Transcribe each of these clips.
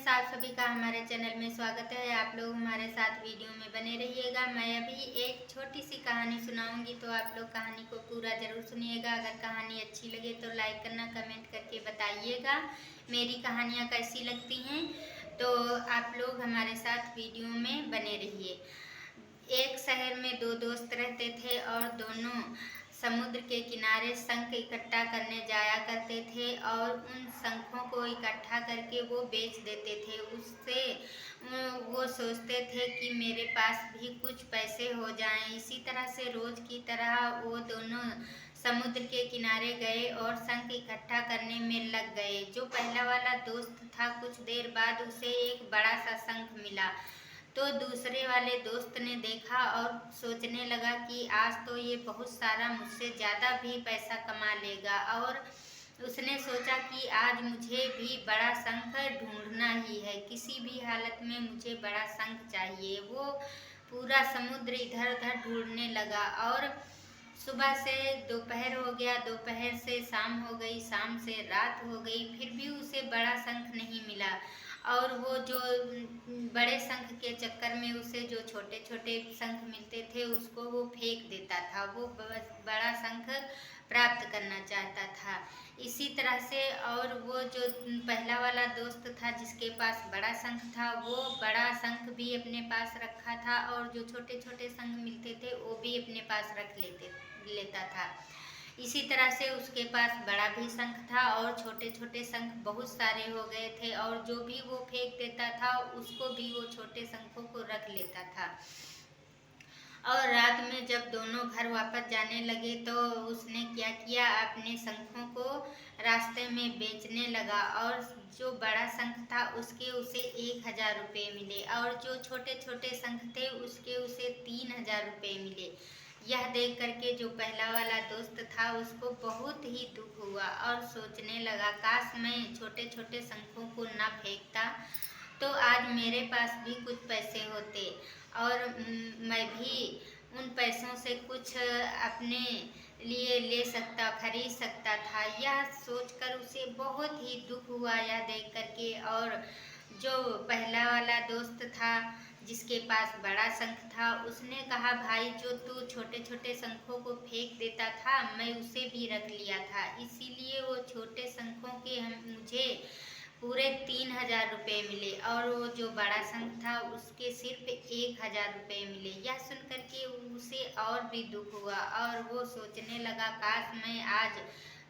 Friends, आप सभी का हमारे चैनल में स्वागत है। आप लोग हमारे साथ वीडियो में बने रहिएगा। मैं अभी एक छोटी सी कहानी सुनाऊंगी, तो आप लोग कहानी को पूरा ज़रूर सुनिएगा। अगर कहानी अच्छी लगे तो लाइक करना, कमेंट करके बताइएगा मेरी कहानियाँ कैसी लगती हैं। तो आप लोग हमारे साथ वीडियो में बने रहिए। एक शहर में दो दोस्त रहते थे और दोनों समुद्र के किनारे शंख इकट्ठा करने जाया करते थे और उन शंखों को इकट्ठा करके वो बेच देते थे। उससे वो सोचते थे कि मेरे पास भी कुछ पैसे हो जाएं। इसी तरह से रोज की तरह वो दोनों समुद्र के किनारे गए और शंख इकट्ठा करने में लग गए। जो पहला वाला दोस्त था, कुछ देर बाद उसे एक बड़ा सा शंख मिला। तो दूसरे वाले दोस्त ने देखा और सोचने लगा कि आज तो ये बहुत सारा मुझसे ज़्यादा भी पैसा कमा लेगा, और उसने सोचा कि आज मुझे भी बड़ा शंख ढूंढना ही है। किसी भी हालत में मुझे बड़ा शंख चाहिए। वो पूरा समुद्र इधर उधर ढूंढने लगा और सुबह से दोपहर हो गया, दोपहर से शाम हो गई, शाम से रात हो गई, फिर भी उसे बड़ा शंख नहीं मिला। और वो जो बड़े शंख के चक्कर में उसे जो छोटे छोटे शंख मिलते थे उसको वो फेंक देता था। वो बड़ा शंख प्राप्त करना चाहता था। इसी तरह से और वो जो पहला वाला दोस्त था जिसके पास बड़ा शंख था, वो बड़ा शंख भी अपने पास रखा था और जो छोटे छोटे शंख मिलते थे वो भी अपने पास रख लेता था। इसी तरह से उसके पास बड़ा भी शंख था और छोटे छोटे शंख बहुत सारे हो गए थे, और जो भी वो फेंक देता था उसको भी वो छोटे शंखों को रख लेता था। और रात में जब दोनों घर वापस जाने लगे तो उसने क्या किया, अपने शंखों को रास्ते में बेचने लगा। और जो बड़ा शंख था उसके उसे 1,000 रुपये मिले और जो छोटे छोटे शंख थे उसके उसे 3,000 रुपये मिले। यह देख करके जो पहला वाला दोस्त था उसको बहुत ही दुख हुआ और सोचने लगा, काश मैं छोटे छोटे शंखों को ना फेंकता तो आज मेरे पास भी कुछ पैसे होते और मैं भी उन पैसों से कुछ अपने लिए ले सकता, खरीद सकता था। यह सोचकर उसे बहुत ही दुख हुआ यह देख करके। और जो पहला वाला दोस्त था जिसके पास बड़ा शंख था, उसने कहा, भाई जो तू छोटे छोटे शंखों को फेंक देता था मैं उसे भी रख लिया था, इसीलिए वो छोटे शंखों के मुझे पूरे 3,000 रुपये मिले और वो जो बड़ा शंख था उसके सिर्फ 1,000 रुपये मिले। यह सुन करके उसे और भी दुख हुआ और वो सोचने लगा, काश मैं आज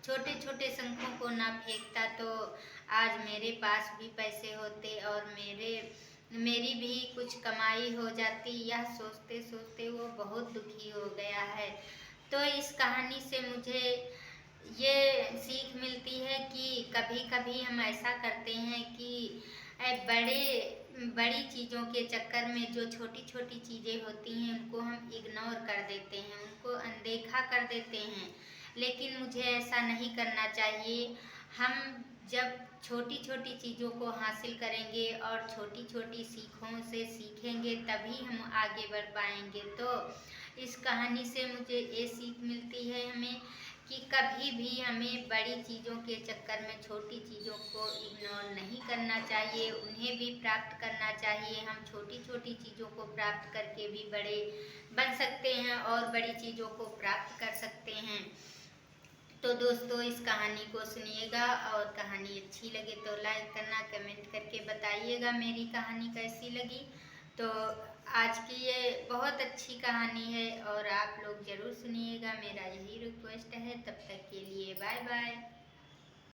छोटे छोटे शंखों को ना फेंकता तो आज मेरे पास भी पैसे होते और मेरी भी कुछ कमाई हो जाती। यह सोचते सोचते वो बहुत दुखी हो गया है। तो इस कहानी से मुझे ये सीख मिलती है कि कभी कभी हम ऐसा करते हैं कि बड़ी चीज़ों के चक्कर में जो छोटी छोटी चीज़ें होती हैं उनको हम इग्नोर कर देते हैं, उनको अनदेखा कर देते हैं। लेकिन मुझे ऐसा नहीं करना चाहिए। हम जब छोटी छोटी चीज़ों को हासिल करेंगे और छोटी छोटी सीखों से सीखेंगे तभी हम आगे बढ़ पाएंगे। तो इस कहानी से मुझे ये सीख मिलती है हमें कि कभी भी हमें बड़ी चीज़ों के चक्कर में छोटी चीज़ों को इग्नोर नहीं करना चाहिए, उन्हें भी प्राप्त करना चाहिए। हम छोटी छोटी चीज़ों को प्राप्त करके भी बड़े बन सकते हैं और बड़ी चीज़ों को प्राप्त कर सकते हैं। तो दोस्तों, इस कहानी को सुनिएगा और कहानी अच्छी लगे तो लाइक करना, कमेंट करके बताइएगा मेरी कहानी कैसी लगी। तो आज की ये बहुत अच्छी कहानी है और आप लोग ज़रूर सुनिएगा, मेरा यही रिक्वेस्ट है। तब तक के लिए बाय बाय।